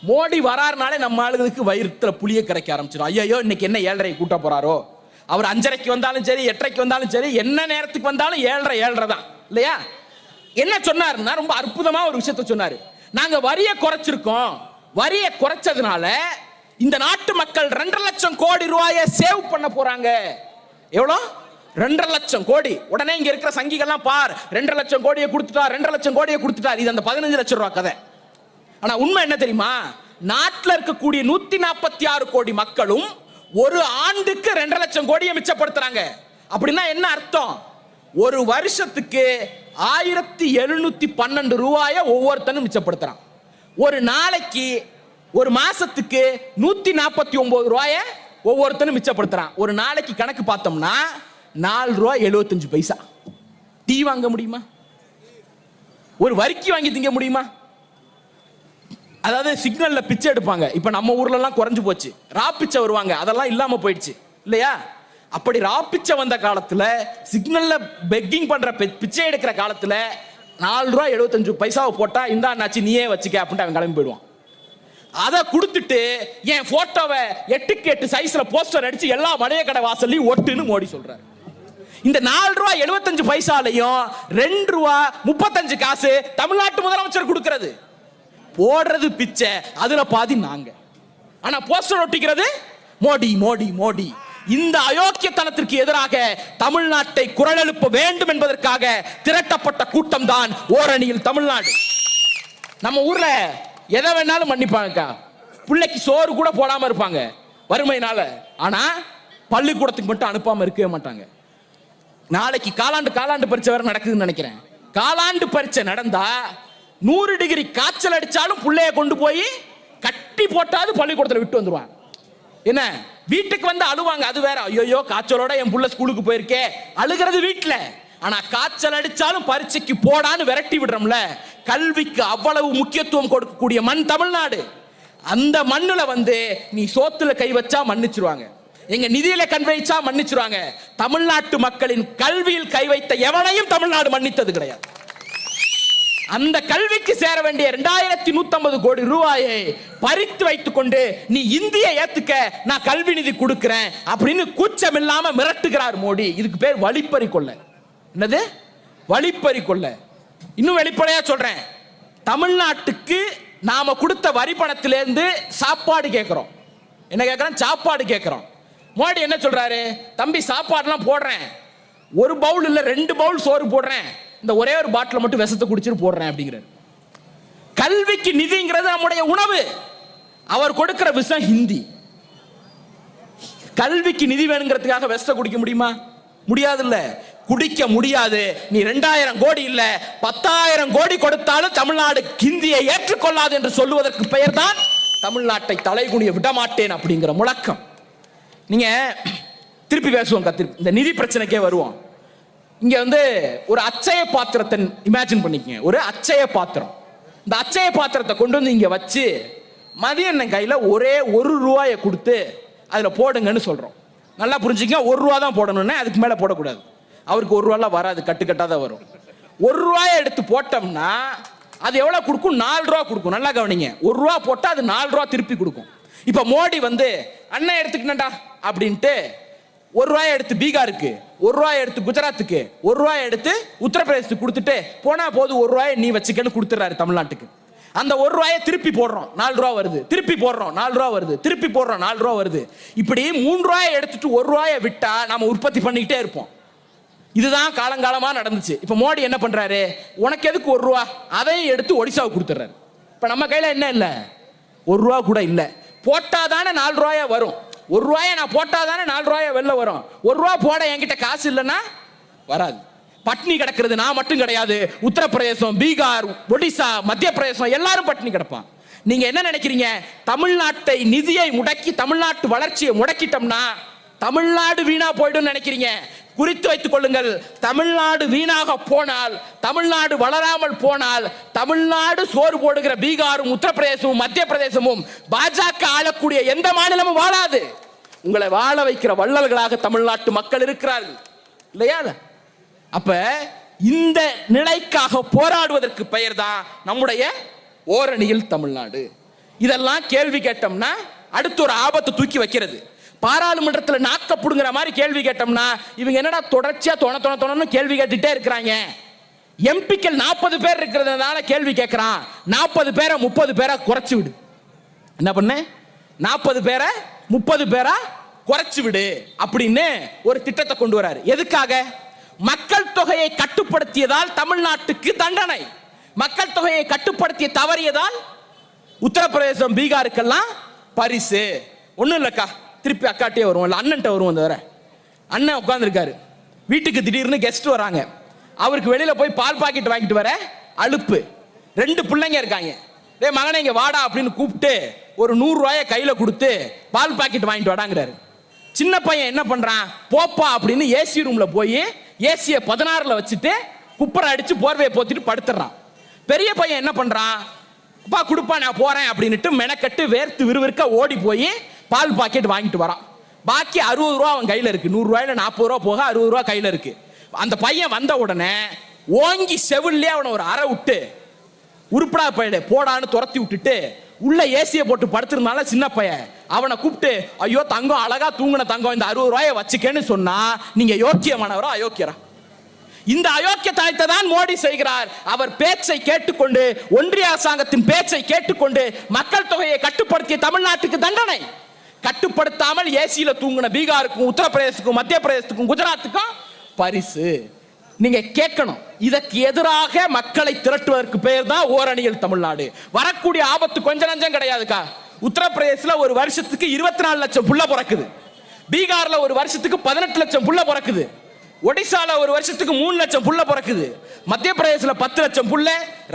மோடி வராருனாலே நம்ம ஆளுகளுக்கு வயிற்றுல புளிய கரைக்க ஆரம்பிச்சிடும். ஐயோ இன்னைக்கு என்ன 7:30 கூட்ட போறாரோ, அவர் 5:30 வந்தாலும் சரி 8:30 வந்தாலும் சரி, என்ன நேரத்துக்கு வந்தாலும் 7:30 தான் இல்லையா? என்ன சொன்னாருன்னா ரொம்ப அற்புதமா ஒரு விஷயத்த சொன்னாரு. நாங்க வரியை குறைச்சிருக்கோம், வரியை குறைச்சதுனால இந்த நாட்டு மக்கள் 2.5 லட்சம் கோடி ரூபாயை சேவ் பண்ண போறாங்க. எவ்வளோ? 2.5 லட்சம் கோடி. உடனே இங்க இருக்கிற சங்கிகள்லாம் பார், 2.5 லட்சம் கோடியை கொடுத்துட்டார், 2.5 லட்சம் கோடியை கொடுத்துட்டார். இது அந்த 15 லட்சம் ரூபாய் கதை. ஆனா உண்மை என்ன தெரியுமா? நாட்டில் இருக்கக்கூடிய 146 கோடி மக்களும் ஒரு ஆண்டுக்கு 2.5 லட்சம் கோடியை மிச்சப்படுத்துறாங்க. அப்படின்னா என்ன அர்த்தம்? ஒரு வருஷத்துக்கு 1712 ரூபாயை ஒவ்வொருத்தனும் மிச்சப்படுத்துறான். ஒரு நாளைக்கு, ஒரு மாசத்துக்கு 149 ரூபாயை ஒவ்வொருத்தனும் மிச்சப்படுத்துறான். ஒரு நாளைக்கு கணக்கு பார்த்தோம்னா 4 ரூபாய் 75 பைசா. டீ வாங்க முடியுமா? ஒரு வரிக்கு வாங்கி திங்க முடியுமா? அதாவது சிக்னல்ல பிச்சை எடுப்பாங்க, இப்ப நம்ம ஊர்ல எல்லாம் குறைஞ்சு போச்சு. ரா பிச்சை வருவாங்க, அதெல்லாம் இல்லாம போயிடுச்சு இல்லையா? அப்படி ரா பிச்சை வந்த காலத்துல, சிக்னல்ல பெக்கிங் பண்ற பிச்சை எடுக்கிற காலத்துல 4 ரூபாய் 75 பைசாவை போட்டா இந்தா நாச்சு நீயே வச்சுக்க அப்படின்ட்டு அவன் கிளம்பி போயிடுவான். அதை கொடுத்துட்டு என் போட்டோவை 8x 8 சைஸ்ல போஸ்டர் அடிச்சு எல்லா மளிகை கடை வாசல்லையும் ஒட்டுன்னு மோடி சொல்றாரு. இந்த 4 ரூபாய் 75 பைசாலையும் 2 ரூபாய் 35 காசு தமிழ்நாட்டு முதலமைச்சர் கொடுக்கிறது. போடுறது பிச்சை, அதுல பாதி நாங்க. ஆனா போஸ்டர் ஒட்டிக்கிறது மோடி மோடி மோடி. இந்த அயோக்கியத்தனத்திற்கு எதிராக தமிழ்நாட்டை குரல் எழுப்ப வேண்டும் என்பதற்காக திரட்டப்பட்ட கூட்டம் தான் ஓரணியில் தமிழ்நாடு. நம்ம ஊர்ல எதை வேணாலும் மன்னிப்பாங்கக்கா, பிள்ளைக்கு சோறு கூட போடாம இருப்பாங்க வறுமையினால. ஆனா பள்ளிக்கூடத்துக்கு மட்டும் அனுப்பாம இருக்கவே மாட்டாங்க. நாளைக்கு காலாண்டு பரீட்சை வேற நடக்குதுன்னு நினைக்கிறேன். காலாண்டு பரீட்சை நடந்தா 100 டிகிரி காய்ச்சல் அடிச்சாலும் பிள்ளைய கொண்டு போய் கட்டி போட்டாது பள்ளிக்கூடத்தில் விட்டு வந்துருவாங்க. என்ன வீட்டுக்கு வந்து அழுவாங்க, அது வேற. ஐயோ காய்ச்சலோட என் புள்ள ஸ்கூலுக்கு போயிருக்கே, அழுகிறது வீட்டுல. ஆனா காய்ச்சல் அடிச்சாலும் பரீட்சைக்கு போடான்னு விரட்டி விடுறோம்ல. கல்விக்கு அவ்வளவு முக்கியத்துவம் கொடுக்கக்கூடிய மண் தமிழ்நாடு. அந்த மண்ணுல வந்து நீ சோத்துல கை வச்சா மன்னிச்சிருவாங்க, எங்க நிதியில கண் வைச்சா மன்னிச்சிருவாங்க. தமிழ்நாட்டு மக்களின் கல்வியில் கை வைத்த எவனையும் தமிழ்நாடு மன்னித்தது கிடையாது. அந்த கல்விக்கு சேர வேண்டிய 2150 கோடி ரூபாயை பறித்து வைத்துக் கொண்டு நீ இந்திய ஏத்துக்க, நான் கல்வி நிதி கொடுக்கிறேன் அப்படின்னு கூச்சம் இல்லாம மிரட்டுகிறார் மோடி. இதுக்கு பேர் வழிப்பறி கொள்ளை. என்னது வழிப்பறி கொள்ளை? இன்னும் வெளிப்படையா சொல்றேன், தமிழ்நாட்டுக்கு நாம கொடுத்த வரி பணத்திலிருந்து சாப்பாடு கேட்கிறோம். என்ன கேட்கிறோம்? சாப்பாடு கேட்கிறோம். மோடி என்ன சொல்றாரு? தம்பி சாப்பாடுலாம் போடுறேன், 1 பவுல் இல்ல 2 பவுல் சோறு போடுறேன், இந்த ஒரே ஒரு பாட்டில் மட்டும் விஷத்தை குடிச்சிட்டு போடுறேன் அப்படிங்கிறார். கல்விக்கு நிதிங்கிறது நம்முடைய உணவு, அவர் கொடுக்கிற விஷம் ஹிந்தி. கல்விக்கு நிதி வேணுங்கிறதுக்காக விஷத்தை குடிக்க முடியுமா? முடியாது. இல்ல குடிக்க முடியாது. நீ 2000 கோடி இல்ல 10,000 கோடி கொடுத்தாலும் தமிழ்நாடு ஹிந்தியை ஏற்றுக்கொள்ளாது என்று சொல்லுவதற்கு பெயர் தான் தமிழ்நாட்டை தலைகுனிய விடமாட்டேன் அப்படிங்கிற முழக்கம். நீங்க திருப்பி பேசுவோம், இந்த நிதி பிரச்சனைக்கே வருவோம். இங்க வந்து ஒரு அச்சய பாத்திரத்தை இமேஜின் பண்ணிக்கங்க. ஒரு அச்சய பாத்திரம். இந்த அச்சய பாத்திரத்தை கொண்டு வந்து இங்க வச்சு மதியண்ணன் கையில ஒரே 1 ரூபாயை கொடுத்து அதுல போடுங்கன்னு சொல்றோம். நல்லா புரிஞ்சுக்க, 1 ரூபா தான் போடணும்னா அதுக்கு மேல போடக்கூடாது. அவருக்கு 1 ரூபாலாம் வராது, கட்டுக்கட்டா தான் வரும். 1 ரூபாயை எடுத்து போட்டோம்னா அது எவ்வளவு கொடுக்கும்? 4 ரூபா கொடுக்கும். நல்லா கவனிங்க, 1 ரூபா போட்டா அது 4 ரூபா திருப்பி கொடுக்கும். இப்ப மோடி வந்து அண்ணன் எடுத்துக்கிட்டா அப்படின்ட்டு 1 ரூபாயை எடுத்து பீகாருக்கு, 1 ரூபாயை எடுத்து குஜராத்துக்கு, 1 ரூபாயை எடுத்து உத்தரப்பிரதேசத்துக்கு கொடுத்துட்டு போனா போது 1 ரூபாயை நீ வச்சுக்கன்னு கொடுத்துறாரு தமிழ்நாட்டுக்கு. அந்த 1 ரூபாயை திருப்பி போடுறோம், 4 ரூபா வருது. திருப்பி போடுறோம், 4 ரூபா வருது. திருப்பி போடுறோம், 4 ரூபா வருது. இப்படி 3 ரூபாயை எடுத்துட்டு 1 ரூபாயை விட்டா நாம உற்பத்தி பண்ணிக்கிட்டே இருப்போம். இதுதான் காலங்காலமா நடந்துச்சு. இப்ப மோடி என்ன பண்றாரு? உனக்கு எதுக்கு 1 ரூபா, அதையும் எடுத்து ஒடிசாவுக்கு கொடுத்துறாரு. இப்ப நம்ம கையில என்ன இல்ல? 1 ரூபா கூட இல்ல. போட்டாதானே 4 ரூபாயா வரும். 1 ரூபாயை நான் போட்டாதானே 4 ரூபாயா வெளில வரும். 1 ரூபா போட என்கிட்ட காசு இல்லைன்னா வராது. பட்னி கிடக்கிறது நான் மட்டும் கிடையாது, உத்தரப்பிரதேசம், பீகார், ஒடிசா, மத்திய பிரதேசம் எல்லாரும் பட்னி கிடப்பான். நீங்க என்ன நினைக்கிறீங்க? தமிழ்நாட்டை நிதியை முடக்கி தமிழ்நாட்டு வளர்ச்சியை முடக்கிட்டோம்னா தமிழ்நாடு வீணா போயிடும் நினைக்கிறீங்க? குறித்து வைத்துக் கொள்ளுங்கள். தமிழ்நாடு வீணாக போனால், தமிழ்நாடு வளராமல் போனால், தமிழ்நாடு சோறு போடுகிற பீகாரும் உத்தரப்பிரதேசமும் மத்திய பிரதேசமும் பாஜக ஆளக்கூடிய எந்த மாநிலமும் வாழாது. உங்களை வாழ வைக்கிற வள்ளல்களாக தமிழ்நாட்டு மக்கள் இருக்கிறார்கள் இல்லையா? அப்ப இந்த நிலைக்காக போராடுவதற்கு பெயர் தான் நம்முடைய ஓரணியில் தமிழ்நாடு. இதெல்லாம் கேள்வி கேட்டோம்னா அடுத்து ஒரு ஆபத்தை தூக்கி வைக்கிறது. பாராளுமன்றத்தில் நாக்க புடுங்குற மாதிரி கேள்வி கேட்டோம்னா இவங்க என்னடா தொடர்ச்சியா தொண கேள்வி கேட்டுட்டே இருக்கிறாங்க. எம்பிக்கள் 40 பேர் இருக்கிறதுனால கேள்வி கேட்கிறான். 40 பேரை 30 பேரா குறைச்சு விடு. என்ன பண்ண? 40 பேரை 30 பேரா குறைச்சு விடு அப்படின்னு ஒரு திட்டத்தை கொண்டு வராரு. எதுக்காக? மக்கள் தொகையை கட்டுப்படுத்தியதால் தமிழ்நாட்டுக்கு தண்டனை, மக்கள் தொகையை கட்டுப்படுத்திய தவறியதால் உத்தரப்பிரதேசம் பீகாருக்கெல்லாம் பரிசு. ஒன்றும் இல்லைக்கா, திருப்பி அக்காட்டே வருவோம், அண்ணன்ட்ட வருவோம். வர அண்ணன் உட்காந்துருக்காரு, வீட்டுக்கு திடீர்னு கெஸ்ட் வராங்க. அவருக்கு வெளியில போய் பால் பாக்கெட் வாங்கிட்டு வர அலுப்பு. 2 பிள்ளைங்க இருக்காங்க. டே மகனை இங்க வாடா அப்படின்னு கூப்பிட்டு ஒரு 100 ரூபாயை கையில கொடுத்து பால் பாக்கெட் வாங்கிட்டு வாடாங்கிறாரு. சின்ன பையன் என்ன பண்றான்? போப்பா அப்படின்னு ஏசி ரூம்ல போய் ஏசியை 16ல வச்சுட்டு குப்பரை அடிச்சு போர்வையை போத்திட்டு படுத்துறான். பெரிய பையன் என்ன பண்றான்? அப்பா கொடுப்பா நான் போறேன் அப்படின்ட்டு மெனக்கட்டு வேர்த்து விறுவிறுக்க ஓடி போய் பால் பாக்கெட் வாங்கிட்டு வரான். பாக்கி 60 ரூபா அவன் கையில இருக்கு. 100 ரூபாயில 40 ரூபா போக 60 ரூபா கையில இருக்கு. அந்த பையன் வந்த உடனே ஓங்கி செவிலே அவனை ஒரு அறை விட்டு உருப்படா பையல போடான்னு துரத்தி விட்டுட்டு உள்ள ஏசியை போட்டு படுத்திருந்தால சின்ன பையன் அவனை கூப்பிட்டு, ஐயோ தங்கம் அழகா தூங்கின தங்கம், இந்த 60 ரூபாயை வச்சுக்கேன்னு சொன்னா நீங்க யோக்கியமானவரா அயோக்கியரா? இந்த அயோக்கியத்தனத்தை தான் மோடி செய்கிறார். அவர் பேச்சை கேட்டுக்கொண்டு, ஒன்றிய அரசாங்கத்தின் பேச்சை கேட்டுக்கொண்டு மக்கள் தொகையை கட்டுப்படுத்திய தமிழ்நாட்டுக்கு தண்டனை, கட்டுப்படுத்தாமல் ஏசியில தூங்கின பீகாருக்கும் உத்தரப்பிரதேசத்துக்கும் மத்திய பிரதேசத்துக்கும் குஜராத்துக்கும் பரிசு. நீங்க கேட்கணும், இதற்கு எதிராக மக்களை திரட்டுவதற்கு பெயர் தான் ஓரணியில் தமிழ்நாடு. வரக்கூடிய ஆபத்து கொஞ்ச நஞ்சம் கிடையாதுக்கா. உத்தரப்பிரதேசல ஒரு வருஷத்துக்கு 24 லட்சம் புள்ள பிறக்குது. பீகார்ல ஒரு வருஷத்துக்கு 18 லட்சம் புள்ள பிறக்குது. ஒடிசால ஒரு வருஷத்துக்கு 3 லட்சம் புள்ள பிறக்குது. மத்திய பிரதேசல 10 லட்சம் புள்ள,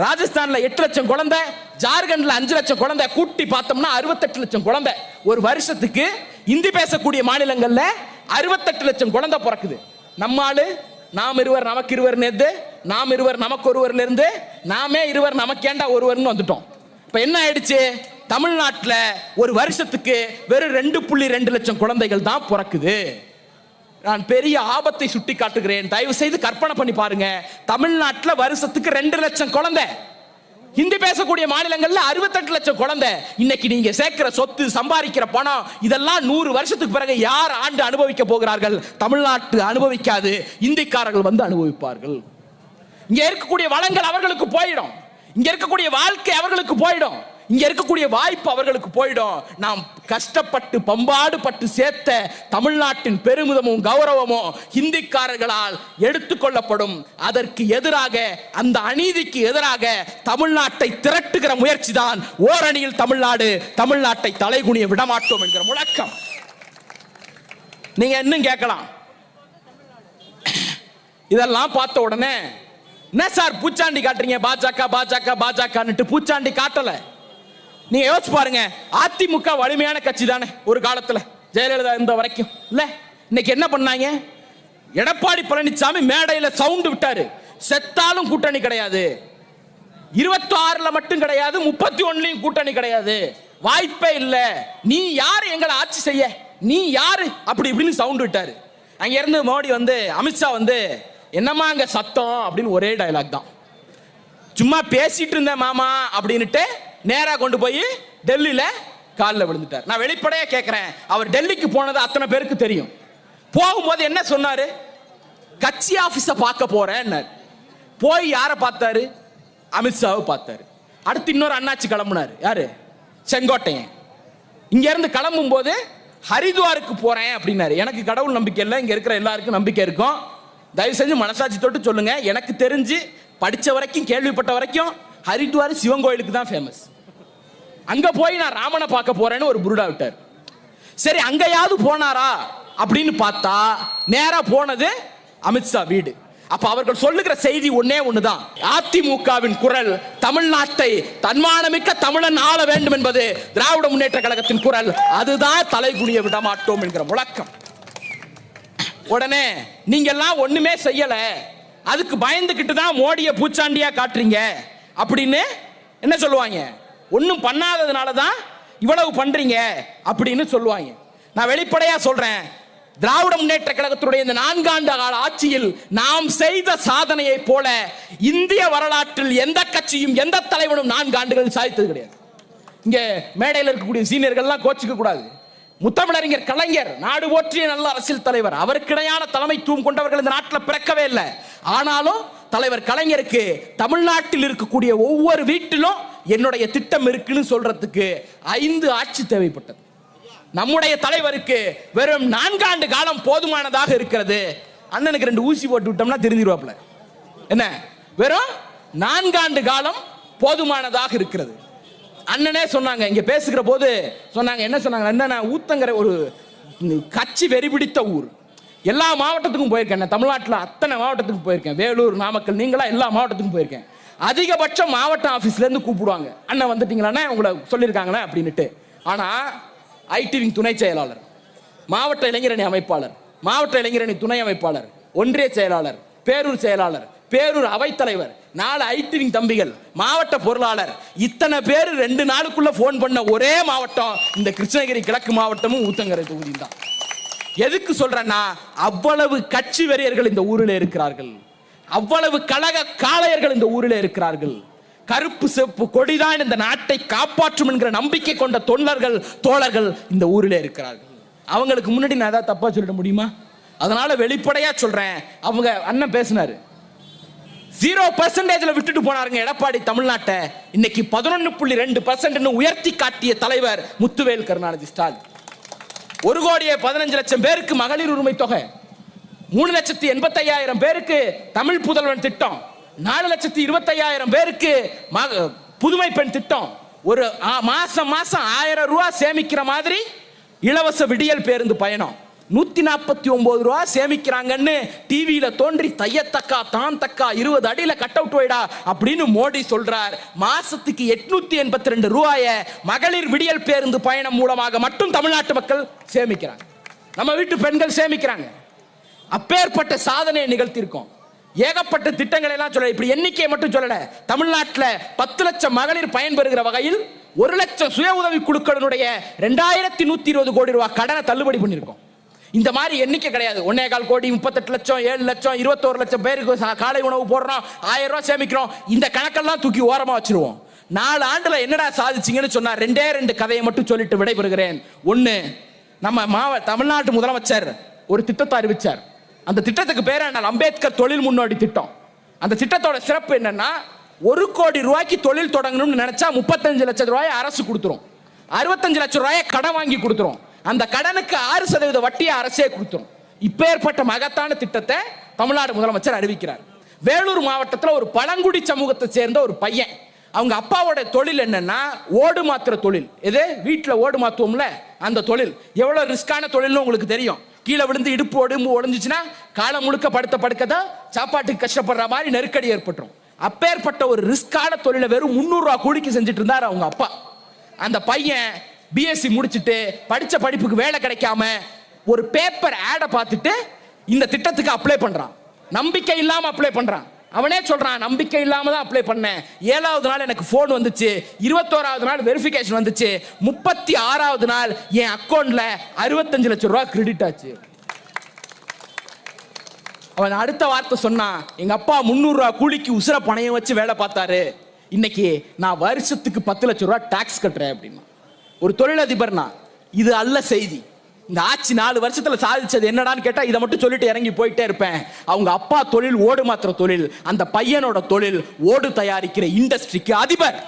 ராஜஸ்தான்ல 8 லட்சம் குழந்தை, ஜார்க்கண்ட்ல 5 லட்சம் குழந்தை, கூட்டி பார்த்தோம்னா 68 லட்சம் குழந்தை. ஒரு வருஷத்துக்கு இந்தி பேசக்கூடிய மாநிலங்கள்ல 68 லட்சம் குழந்தை பிறக்குது. நம்மாளு நாம் இருவர் நமக்கு இருவர் நேர்ந்து, நாம் இருவர் நமக்கு ஒருவர்ல இருந்து நாமே இருவர் நமக்கேண்டா ஒருவர்னு வந்துட்டோம். இப்ப என்ன ஆயிடுச்சு? தமிழ்நாட்டில் ஒரு வருஷத்துக்கு வெறும் 2.2 லட்சம் குழந்தைகள் தான் பிறக்குது. நான் பெரிய ஆபத்தை சுட்டி காட்டுகிறேன். தயவு செய்து கற்பனை பண்ணி பாருங்க. தமிழ்நாட்டில் வருஷத்துக்கு 2 லட்சம் குழந்தை, ஹிந்தி பேசக்கூடிய மாநிலங்கள்ல 68 லட்சம் குழந்தை. இன்னைக்கு நீங்க சேர்க்கிற சொத்து, சம்பாதிக்கிற பணம், இதெல்லாம் 100 வருஷத்துக்கு பிறகு யார் ஆண்டு அனுபவிக்க போகிறார்கள்? தமிழ்நாட்டு அனுபவிக்காது, இந்திக்காரர்கள் வந்து அனுபவிப்பார்கள். இங்க இருக்கக்கூடிய வளங்கள் அவர்களுக்கு போயிடும், இங்க இருக்கக்கூடிய வாழ்க்கை அவர்களுக்கு போயிடும், இங்க இருக்கக்கூடிய வாய்ப்பு அவர்களுக்கு போயிடும். நாம் கஷ்டப்பட்டு பம்பாடு பட்டு சேர்த்த தமிழ்நாட்டின் பெருமிதமும் கௌரவமும் ஹிந்திக்காரர்களால் எடுத்துக்கொள்ளப்படும். அதற்கு எதிராக, அந்த அநீதிக்கு எதிராக தமிழ்நாட்டை திரட்டுகிற முயற்சி தான் ஓரணியில் தமிழ்நாடு, தமிழ்நாட்டை தலைகுனிய விடமாட்டோம் என்கிற முழக்கம். நீங்க இன்னும் கேட்கலாம், இதெல்லாம் பார்த்த உடனே என்ன சார் பூச்சாண்டி காட்டுறீங்க? பாஜக பாஜக பாஜக பூச்சாண்டி காட்டல. நீங்க யோசிச்சு பாருங்க, அதிமுக வலிமையான கட்சி தானே ஒரு காலத்துல, ஜெயலலிதா இருந்த வரைக்கும் இல்ல. இன்னைக்கு என்ன பண்ணாங்க? எடப்பாடி பழனிசாமி மேடையில சவுண்ட் விட்டாரு, செத்தாலும் கூட்டணி கிடையாது, 26ல மட்டும் கிடையாது, 31லயும் கூட்டணி கிடையாது, வாய்ப்பே இல்ல, நீ யாரு எங்களை ஆட்சி செய்ய, நீ யாரு அப்படி இப்படின்னு சவுண்ட் விட்டாரு. அங்க இருந்து மோடி வந்து, அமித்ஷா வந்து, என்னமா அங்க சத்தம் அப்படின்னு ஒரே டயலாக் தான். சும்மா பேசிட்டு இருந்தேன் மாமா அப்படின்னுட்டு நேரா கொண்டு போய் டெல்லியில காலில் விழுந்துட்டார். நான் வெளிப்படையா கேட்கிறேன், அவர் டெல்லிக்கு போனது அத்தனை பேருக்கு தெரியும். போகும்போது என்ன சொன்னாரு? கட்சி ஆபீஸ பார்க்க போறேன். போய் யாரை பார்த்தாரு? அமித்ஷாவை பார்த்தாரு. அடுத்து இன்னொரு அண்ணாச்சி கிளம்புனாரு. யாரு? செங்கோட்டையன். இங்க இருந்து கிளம்பும் போது ஹரித்வாருக்கு போறேன் அப்படின்னாரு. எனக்கு கடவுள் நம்பிக்கை இல்லை, இங்க இருக்கிற எல்லாருக்கும் நம்பிக்கை இருக்கும். தயவு செஞ்சு மனசாட்சி தொட்டு சொல்லுங்க, எனக்கு தெரிஞ்சு படிச்ச வரைக்கும் கேள்விப்பட்ட வரைக்கும் ஹரித்வார் சிவன் கோயிலுக்கு தான் ஃபேமஸ். அங்க போய் நான் ராமனை பார்க்க போறேன்னு ஒரு புருடா விட்டார். சரி, அங்கயாவது போனாரா அப்படின்னு பார்த்தா நேரா போனது அமித்ஷா வீடு. அப்ப அவர்கள் சொல்லுகிற செய்தி ஒன்னே ஒண்ணுதான், அதிமுகவின் குரல் தமிழ்நாட்டை தன்மானமிக்க தமிழன் ஆள வேண்டும் என்பது திராவிட முன்னேற்ற கழகத்தின் குரல். அதுதான் தலைகுனிய விடமாட்டோம் என்கிற முழக்கம். உடனே நீங்க எல்லாம் ஒண்ணுமே செய்யல, அதுக்கு பயந்துகிட்டு தான் மோடியை பூச்சாண்டியா காட்டுறீங்க அப்படின்னு என்ன சொல்லுவாங்க? ஒன்னும் பண்ணாததுனால தான் இவ்வளவு பண்றீங்க அப்படின்னு சொல்லுவாங்க. நான் வெளிப்படையா சொல்றேன், திராவிட முன்னேற்ற கழகத்துடைய இந்த 4 ஆண்டு கால ஆட்சியில் நாம் செய்த சாதனையை போல இந்திய வரலாற்றில் எந்த கட்சியும் எந்த தலைவனும் 4 ஆண்டுகள் சாதித்தது கிடையாது. இங்க மேடையில் இருக்கக்கூடிய சீனியர்கள்லாம் கோச்சிக்க கூடாது. முத்தமிழறிஞர் கலைஞர் நாடு போற்றிய நல்ல அரசியல் தலைவர். அவருக்கு இணையான தலைமைத்துவம் கொண்டவர்கள் இந்த நாட்டில் பிறக்கவே இல்லை. ஆனாலும் தலைவர் கலைஞருக்கு தமிழ்நாட்டில் இருக்கக்கூடிய ஒவ்வொரு வீட்டிலும் என்னுடைய திட்டம் இருக்குன்னு சொல்றதுக்கு 5 ஆட்சி தேவைப்பட்டது. நம்முடைய தலைவருக்கு வெறும் 4 ஆண்டு காலம் போதுமானதாக இருக்கிறது. அண்ணனுக்கு 2 ஊசி போட்டு விட்டோம்னா தெரிஞ்சிருவாப்ல. என்ன, வெறும் 4 ஆண்டு காலம் போதுமானதாக இருக்கிறது. அண்ணனே சொன்னாங்க, இங்க பேசுகிற போது சொன்னாங்க, என்ன சொன்னாங்க, அண்ணன் ஊத்தங்கரை ஒரு கட்சி வெறி பிடித்த ஊர். எல்லா மாவட்டத்துக்கும் போயிருக்கேன், தமிழ்நாட்டில் அத்தனை மாவட்டத்துக்கும் போயிருக்கேன், வேலூர், நாமக்கல், நீங்களா எல்லா மாவட்டத்துக்கும் போயிருக்கேன். அதிகபட்சம் மாவட்ட ஆஃபீஸ்ல இருந்து கூப்பிடுவாங்க, அண்ணன் வந்துட்டீங்களாண்ணே, உங்களை சொல்லியிருக்காங்களே அப்படின்னுட்டு. ஆனா ஐடி விங் துணை செயலாளர், மாவட்ட இளைஞரணி அமைப்பாளர், மாவட்ட இளைஞரணி துணை அமைப்பாளர், ஒன்றிய செயலாளர், பேரூர் செயலாளர், பேரூர் அவைத்தலைவர், 4 ஐடி விங் தம்பிகள், மாவட்ட பொருளாளர், இத்தனை பேர் 2 நாளுக்குள்ள போன் பண்ண ஒரே மாவட்டம் இந்த கிருஷ்ணகிரி கிழக்கு மாவட்டமும் ஊத்தங்கரை தொகுதியும் தான். எதுக்கு சொல்றேன்னா, அவ்வளவு கட்சி வெறியர்கள் இந்த ஊரில் இருக்கிறார்கள், அவ்வளவு கழக காளையர்கள் இந்த ஊரில் இருக்கிறார்கள். கருப்பு செப்பு கொடிதான் இந்த நாட்டை காப்பாற்றும் என்கிற நம்பிக்கை கொண்ட தொண்டர்கள் தோழர்கள் இந்த ஊரில் இருக்கிறார்கள். அவங்களுக்கு முன்னாடி நான் ஏதாவது தப்பா சொல்லிட முடியுமா? அதனால வெளிப்படையா சொல்றேன். அவங்க அண்ணன் பேசினாரு, 0% விட்டுட்டு போனாருங்க எடப்பாடி தமிழ்நாட்டை. இன்னைக்கு 11.2% உயர்த்தி காட்டிய தலைவர் முத்துவேல் கருணாநிதி ஸ்டாலின். 1,15,00,000 பேருக்கு மகளிர் உரிமை தொகை, 3,85,000 பேருக்கு தமிழ் புதல்வன் திட்டம், 4,25,000 பேருக்கு புதுமை பெண் திட்டம், ஒரு மாசம் 1000 ரூபாய் சேமிக்கிற மாதிரி இலவச விடியல் பேருந்து பயணம், 149 ரூபா சேமிக்கிறாங்கன்னு டிவியில தோன்றி தையத்தக்கா தான் தக்கா 20 அடியில கட் அவுட் வைடா அப்படின்னு மோடி சொல்றார். மாசத்துக்கு 882 ரூபாய மகளிர் விடியல் பேருந்து பயணம் மூலமாக மட்டும் தமிழ்நாட்டு மக்கள் சேமிக்கிறாங்க, நம்ம வீட்டு பெண்கள் சேமிக்கிறாங்க. அப்பேற்பட்ட சாதனையை நிகழ்த்தியிருக்கோம். ஏகப்பட்ட திட்டங்களை எல்லாம் சொல்ல, இப்படி எண்ணிக்கையை மட்டும் சொல்லல. தமிழ்நாட்டில் 10 லட்சம் மகளிர் பயன்பெறுகிற வகையில் 1 லட்சம் சுய உதவி குழுக்களினுடைய 2120 கோடி ரூபாய் கடனை தள்ளுபடி பண்ணியிருக்கோம். இந்த மாதிரி எண்ணிக்கை கிடையாது. 1.25 கோடி, 38 லட்சம், 7 லட்சம், 21 லட்சம் பேருக்கு காலை உணவு போடுறோம், 1000 ரூபாய் சேமிக்கிறோம். இந்த கணக்கெல்லாம் தூக்கி ஓரமா வச்சிருவோம். 4 ஆண்டுல என்னடா சாதிச்சீங்கன்னு சொன்னா 2 கதையை மட்டும் சொல்லிட்டு விடைபெறுகிறேன். ஒன்னு, நம்ம தமிழ்நாட்டு முதலமைச்சர் ஒரு திட்டத்தை அறிவிச்சார். அந்த திட்டத்துக்கு பேர் என்ன? அம்பேத்கர் தொழில் முன்னோடி திட்டம். அந்த திட்டத்தோட சிறப்பு என்னன்னா, 1 கோடி ரூபாய்க்கு தொழில் தொடங்கணும்னு நினைச்சா 35 லட்சம் ரூபாய் அரசு கொடுத்துரும், 65 லட்சம் ரூபாயை கடன் வாங்கி கொடுத்துரும், அந்த கடனுக்கு 6% வட்டியை அரசே கொடுத்துரும். இப்பேற்பட்ட மகத்தான திட்டத்தை தமிழ்நாடு முதலமைச்சர் அறிவிக்கிறார். வேலூர் மாவட்டத்தில் ஒரு பழங்குடி சமூகத்தை சேர்ந்த ஒரு பையன், அவங்க அப்பாவோட தொழில் என்னன்னா ஓடு மாத்துற தொழில். எது? வீட்டில் ஓடு மாத்துவோம்ல, அந்த தொழில். எவ்வளவு ரிஸ்கான தொழில்னு உங்களுக்கு தெரியும். கீழே விழுந்து இடுப்பு ஒடும்பு உடஞ்சிச்சுன்னா காலம் முழுக்க படுத்த சாப்பாட்டுக்கு கஷ்டப்படுற மாதிரி நெருக்கடி ஏற்பட்டுரும். அப்பேற்பட்ட ஒரு ரிஸ்கான தொழிலை வெறும் 300 ரூபாய் கூலிக்கு செஞ்சுட்டு இருந்தார் அவங்க அப்பா. அந்த பையன் பிஎஸ்சி முடிச்சுட்டு படிச்ச படிப்புக்கு வேலை கிடைக்காம ஒரு பேப்பர் ஆடை பார்த்துட்டு இந்த திட்டத்துக்கு அப்ளை பண்றான். நம்பிக்கை இல்லாம அப்ளை பண்றான். அவனே சொல்றான், நம்பிக்கை இல்லாம தான் அப்ளை பண்ணேன். 7வது நாள் எனக்கு போன் வந்துச்சு, 21வது நாள் வெரிஃபிகேஷன் வந்துச்சு, 36வது நாள் என் அக்கௌண்ட்ல 65 லட்சம் ரூபாய் கிரெடிட் ஆச்சு. அவன் அடுத்த வார்த்தை சொன்னான், எங்க அப்பா 300 ரூபாய் கூலிக்கு உசுர பணையம் வச்சு வேலை பார்த்தாரு, இன்னைக்கு நான் வருஷத்துக்கு 10 லட்சம் ரூபாய் டாக்ஸ் கட்டுறேன் அப்படின்னா. ஒரு தொழிலதிபர்னா இது அல்ல செய்தி. இந்த ஆட்சி 4 வருஷத்துல சாதிச்சது என்னடான்னு கேட்டா இதை மட்டும் சொல்லிட்டு இறங்கி போயிட்டே இருப்பேன். அவங்க அப்பா தொழில் ஓடு மாத்திர தொழில், அந்த பையனோட தொழில் ஓடு தயாரிக்கிற இண்டஸ்ட்ரிக்கு அதிபர்.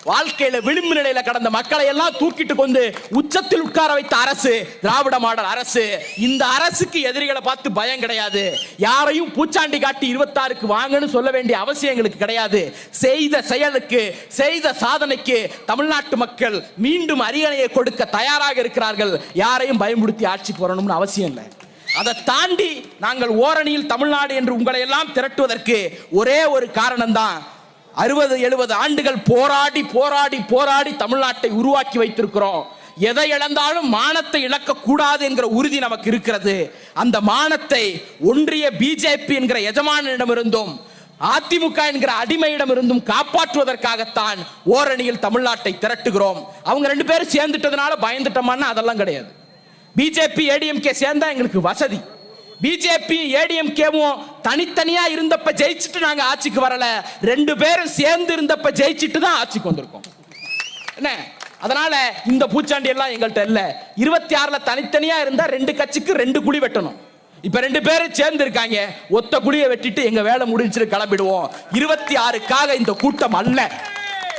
வாழ்க்கையில விளிம்பு நிலையில கடந்த மக்களை எல்லாம் தூக்கிட்டு கொண்டு உச்சத்தில் உட்கார வைத்த அரசு திராவிட மாடல் அரசு. இந்த அரசுக்கு எதிரிகளை பார்த்து பயம் கிடையாது. யாரையும் பூச்சாண்டி காட்டி 26க்கு வாங்கன்னு சொல்ல வேண்டிய அவசியம் எங்களுக்கு கிடையாது. செய்த செயலுக்கு, செய்த சாதனைக்கு தமிழ்நாட்டு மக்கள் மீண்டும் அரியணையை கொடுக்க தயாராக இருக்கிறார்கள். யாரையும் பயமுறுத்தி ஆட்சிக்கு வரணும்னு அவசியம் இல்லை. அதை தாண்டி நாங்கள் ஓரணியில் தமிழ்நாடு என்று உங்களை எல்லாம் திரட்டுவதற்கு ஒரே ஒரு காரணம் தான், 60-70 ஆண்டுகள் போராடி போராடி போராடி தமிழ்நாட்டை உருவாக்கி வைத்திருக்கிறோம். எதை இழந்தாலும் மானத்தை இழக்க கூடாது என்கிற உறுதி நமக்கு இருக்கிறது. அந்த மானத்தை ஒன்றிய பிஜேபி என்கிற எஜமானிடமிருந்தும் அதிமுக என்கிற அடிமையிடமிருந்தும் காப்பாற்றுவதற்காகத்தான் ஓரணியில் தமிழ்நாட்டை திரட்டுகிறோம். அவங்க 2 பேரும் சேர்ந்துட்டதுனால பயந்துட்டோமான்னா அதெல்லாம் கிடையாது. பிஜேபி ஏடிஎம்கே சேர்ந்தா எங்களுக்கு வசதி. பிஜேபி ஏடிஎம்கேவும் தனித்தனியா இருந்தப்ப ஜெயிச்சுட்டு நாங்க ஆட்சிக்கு வரல, 2 பேரும் சேர்ந்து இருந்தப்ப ஜெயிச்சுட்டு தான் ஆட்சிக்கு வந்திருக்கோம். என்ன? அதனால இந்த பூச்சாண்டி எல்லாம் எங்கள்கிட்ட இல்ல. 26ல தனித்தனியா இருந்தா 2 கட்சிக்கு 2 குழி வெட்டணும். இப்ப 2 பேரும் சேர்ந்து இருக்காங்க, ஒத்த குழியை வெட்டிட்டு எங்க வேலை முடிஞ்சிட்டு கிளம்பிடுவோம். 26க்காக இந்த கூட்டம் அல்ல.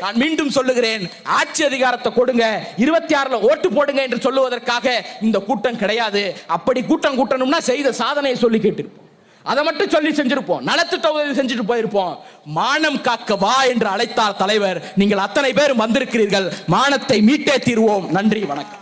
நான் மீண்டும் சொல்லுகிறேன், ஆட்சி அதிகாரத்தை கொடுங்க, 26ல ஓட்டு போடுங்க என்று சொல்லுவதற்காக இந்த கூட்டம் கிடையாது. அப்படி கூட்டம் கூட்டணும்னா செய்த சாதனையை சொல்லி கேட்டிருப்போம், அதை மட்டும் சொல்லி செஞ்சிருப்போம், நலத்திட்ட உதவி செஞ்சுட்டு போயிருப்போம். மானம் காக்க வா என்று அழைத்தார் தலைவர். நீங்கள் அத்தனை பேரும் வந்திருக்கிறீர்கள். மானத்தை மீட்டே தீர்வோம். நன்றி, வணக்கம்.